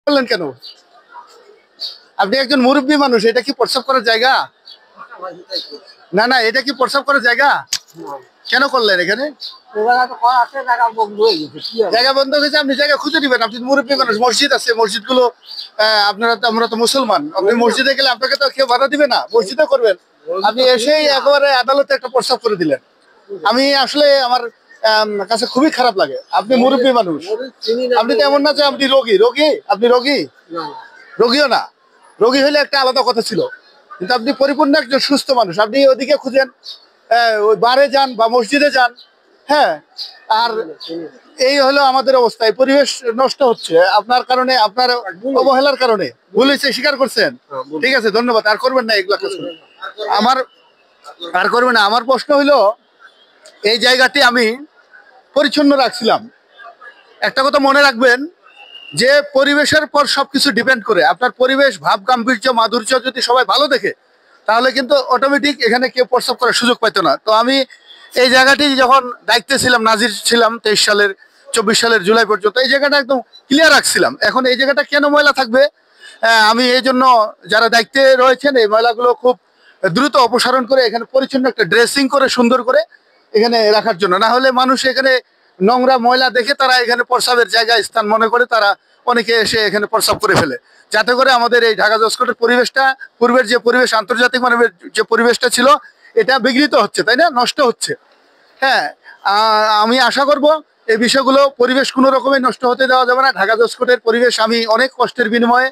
বললেন কেন? আপনি একজন মুরব্বী মানুষ, এটা কি প্রস্রাব করার জায়গা? না না, এটা কি প্রস্রাব করার জায়গা? কেন করলেন এখানে? জায়গা বন্ধ হয়েছে, আপনি জায়গা খুঁজে দিবেন। আপনি মুরব্বী মানুষ, মসজিদ আছে, মসজিদ গুলো আমরা তো মুসলমান, আপনি মসজিদে গেলে আপনাকে তো কেউ বাধা দিবে না, মসজিদে করবেন। আপনি এসেই একেবারে আদালতে একটা প্রস্তাব করে দিলেন। আমি আসলে আমার কাছে খুবই খারাপ লাগে। আপনি মুরব্বী মানুষ, আপনি তো এমন না যে আপনি রোগী। আপনি রোগীও না। রোগী হলে একটা আলাদা কথা ছিল, কিন্তু আপনি পরিপূর্ণ একজন সুস্থ মানুষ। আপনি ওদিকে খুঁজেন, ওই বারে যান বা মসজিদে যান। হ্যাঁ, আর এই হলো আমাদের অবস্থা। এই পরিবেশ নষ্ট হচ্ছে আপনার কারণে, আপনার অবহেলার কারণে। ভুল হয়েছে, স্বীকার করছেন, ঠিক আছে, ধন্যবাদ। আর করবেন না এগুলা কাজ। আমার আর করবেন না। আমার প্রশ্ন হইলো, এই জায়গাটি আমি পরিচ্ছন্ন রাখছিলাম। একটা কথা মনে রাখবেন, যে পরিবেশের পর সবকিছু ডিপেন্ড করে। আপনার পরিবেশ, ভাব, গাম্ভীর্য, মাধুর্য যদি সবাই ভালো দেখে, তাহলে কিন্তু অটোমেটিক এখানে কেউ প্রস্রাব করার সুযোগ পাইতো না। তো আমি এই জায়গাটি যখন দায়িত্বে ছিলাম, নাজির ছিলাম 24 সালের জুলাই পর্যন্ত, এই জায়গাটা একদম ক্লিয়ার রাখছিলাম। এখন এই জায়গাটা কেন ময়লা থাকবে? আমি এই জন্য, যারা দায়িত্বে রয়েছেন, এই ময়লাগুলো খুব দ্রুত অপসারণ করে এখানে পরিচ্ছন্ন একটা ড্রেসিং করে সুন্দর করে এখানে রাখার জন্য। না হলে মানুষ এখানে নোংরা ময়লা দেখে তারা এখানে প্রস্রাবের জায়গা স্থান মনে করে তারা অনেকে এসে এখানে প্রস্রাব করে ফেলে, যাতে করে আমাদের এই ঢাকা জজকোর্টের পরিবেশটা, পূর্বের যে পরিবেশ, আন্তর্জাতিক মানের যে পরিবেশটা ছিল, এটা বিঘ্নিত হচ্ছে, তাই না, নষ্ট হচ্ছে। হ্যাঁ, আমি আশা করব এই বিষয়গুলো, পরিবেশ কোনো রকমের নষ্ট হতে দেওয়া যাবে না। ঢাকা জজকোর্টের পরিবেশ আমি অনেক কষ্টের বিনিময়ে,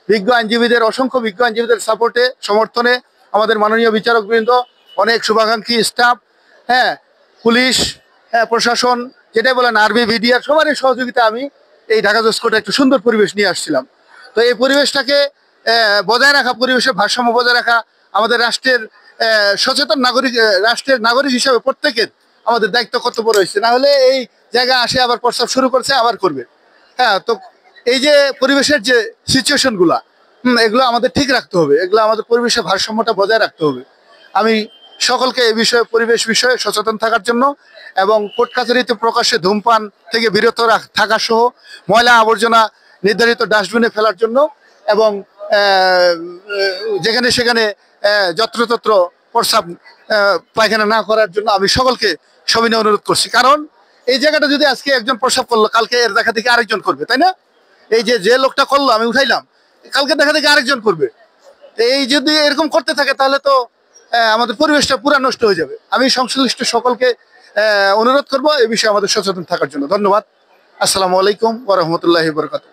বিজ্ঞ আইনজীবীদের, অসংখ্য বিজ্ঞ আইনজীবীদের সাপোর্টে, সমর্থনে, আমাদের মাননীয় বিচারকবৃন্দ, অনেক শুভাকাঙ্ক্ষী স্টাফ, হ্যাঁ, পুলিশ, হ্যাঁ, প্রশাসন, যেটাই বলেন, আরবি ভিডিআর, সবারই সহযোগিতা আমি এই ঢাকা জজকোর্টে একটা সুন্দর পরিবেশ নিয়ে আসছিলাম। তো এই পরিবেশটাকে বজায় রাখা, পরিবেশের ভারসাম্য বজায় রাখা আমাদের রাষ্ট্রের সচেতন নাগরিক, রাষ্ট্রের নাগরিক হিসাবে প্রত্যেকের আমাদের দায়িত্ব, কর্তব্য রয়েছে। না হলে এই জায়গা আসে আবার প্রস্তাব শুরু করছে, আবার করবে। হ্যাঁ, তো এই যে পরিবেশের যে সিচুয়েশনগুলা, এগুলো আমাদের ঠিক রাখতে হবে, এগুলো আমাদের পরিবেশের ভারসাম্যটা বজায় রাখতে হবে। আমি সকলকে এই বিষয়ে, পরিবেশ বিষয়ে সচেতন থাকার জন্য, এবং কোর্ট কাছারিতে প্রকাশ্যে ধূমপান থেকে বিরত থাকা সহ, ময়লা আবর্জনা নির্ধারিত ডাস্টবিনে ফেলার জন্য, এবং যেখানে সেখানে যত্রতত্র প্রস্রাব পায়খানা না করার জন্য আমি সকলকে সবিনয় অনুরোধ করছি। কারণ এই জায়গাটা যদি আজকে একজন প্রস্রাব করলো, কালকে এর দেখা থেকে আরেকজন করবে, তাই না? এই যে লোকটা করলো, আমি উঠাইলাম, কালকে দেখা থেকে আরেকজন করবে। এই যদি এরকম করতে থাকে, তাহলে তো আমাদের পরিবেশটা পুরো নষ্ট হয়ে যাবে। আমি সংশ্লিষ্ট সকলকে অনুরোধ করব এই বিষয়ে আমাদের সচেতন থাকার জন্য। ধন্যবাদ। আসসালামু আলাইকুম ওয়া রাহমাতুল্লাহি ওয়া বারাকাতুহু।